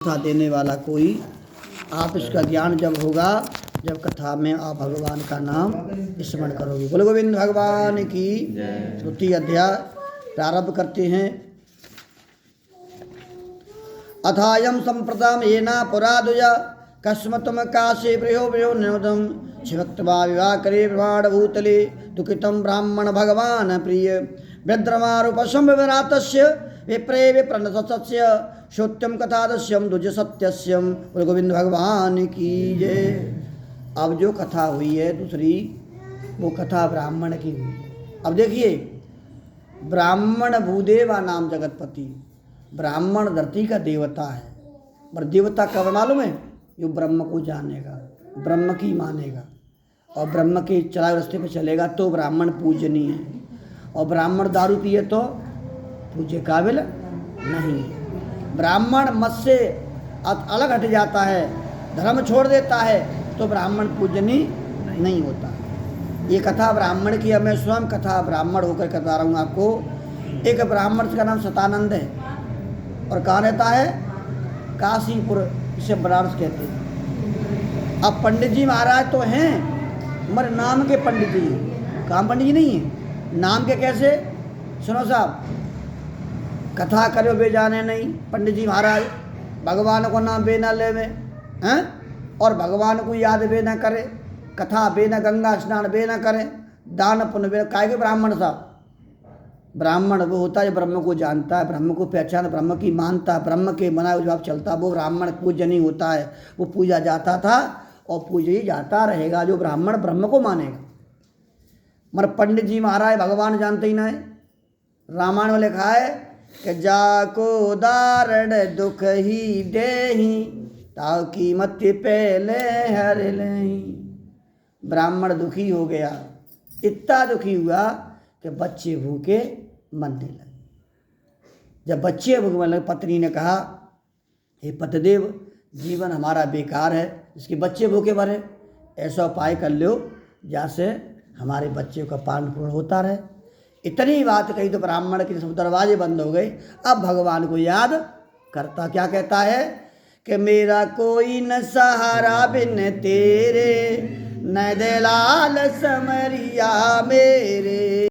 कथा देने वाला कोई। आप इसका ज्ञान जब होगा जब कथा में आप भगवान का नाम स्मरण करोगे। बोलो गोविंद भगवान की। द्वितीय अध्याय प्रारंभ करते हैं। अथायम संप्रतम येना पुरादुज कस्मतम काशे प्रयो नियोदम शिवक्तवा विवाह करे प्रमाण भूतले दुखितम ब्राह्मण भगवान प्रिय व्यद्रमारूपशम विवरातस्य विप्रे विप्रणसस्य सत्यम कथादस्यम दुज सत्यस्यम। गोविंद भगवान की जय। अब जो कथा हुई है दूसरी, वो कथा ब्राह्मण की हुई है। अब देखिए, ब्राह्मण भूदेवा नाम जगतपति। ब्राह्मण धरती का देवता है, पर देवता कब मालूम है? जो ब्रह्म को जानेगा, ब्रह्म की मानेगा और ब्रह्म के चला रास्ते पर चलेगा तो ब्राह्मण पूजनीय है। और ब्राह्मण दारू पिए तो पूज्य काबिल नहीं है। ब्राह्मण मत से अलग हट जाता है, धर्म छोड़ देता है तो ब्राह्मण पूजनीय नहीं होता। ये कथा ब्राह्मण की है। मैं स्वयं कथा ब्राह्मण होकर बता रहा हूँ आपको। एक ब्राह्मण का नाम सतानंद है और कहाँ रहता है? काशीपुर, इसे बनारस कहते हैं। अब पंडित जी महाराज तो हैं मगर नाम के पंडित जी, काम पंडित जी नहीं है, नाम के कैसे? सुनो साहब, कथा करो बे जाने नहीं। पंडित जी महाराज भगवान को नाम बे न लेवे हैं, और भगवान को याद बे न करे, कथा बे न, गंगा स्नान बे न करे, दान पुण्य बे। काहे के ब्राह्मण साहब? ब्राह्मण वो होता है ब्रह्म को जानता है, ब्रह्म को पहचान, ब्रह्म की मानता है, ब्रह्म के मना जो आप चलता, वो ब्राह्मण पूज्य नहीं होता है। वो पूजा जाता था और पूजा ही जाता रहेगा जो ब्राह्मण ब्रह्म को मानेगा। मगर पंडित जी महाराज भगवान जानते ही ना है। रामायण में लिखा है कि जाको दारण दुख ही देही ताकि मत पहले हर लेही। ब्राह्मण दुखी हो गया, इतना दुखी हुआ कि बच्चे भूखे मरने लगे। जब बच्चे भूखे मरने लगे, पत्नी ने कहा, हे पतिदेव, जीवन हमारा बेकार है, इसके बच्चे भूखे मरे, ऐसा उपाय कर लो जैसे हमारे बच्चे का पालन पूर्ण होता रहे। इतनी बात कही तो ब्राह्मण के सब दरवाजे बंद हो गए। अब भगवान को याद करता, क्या कहता है कि मेरा कोई न सहारा बिन तेरे, न दलाल समरिया मेरे।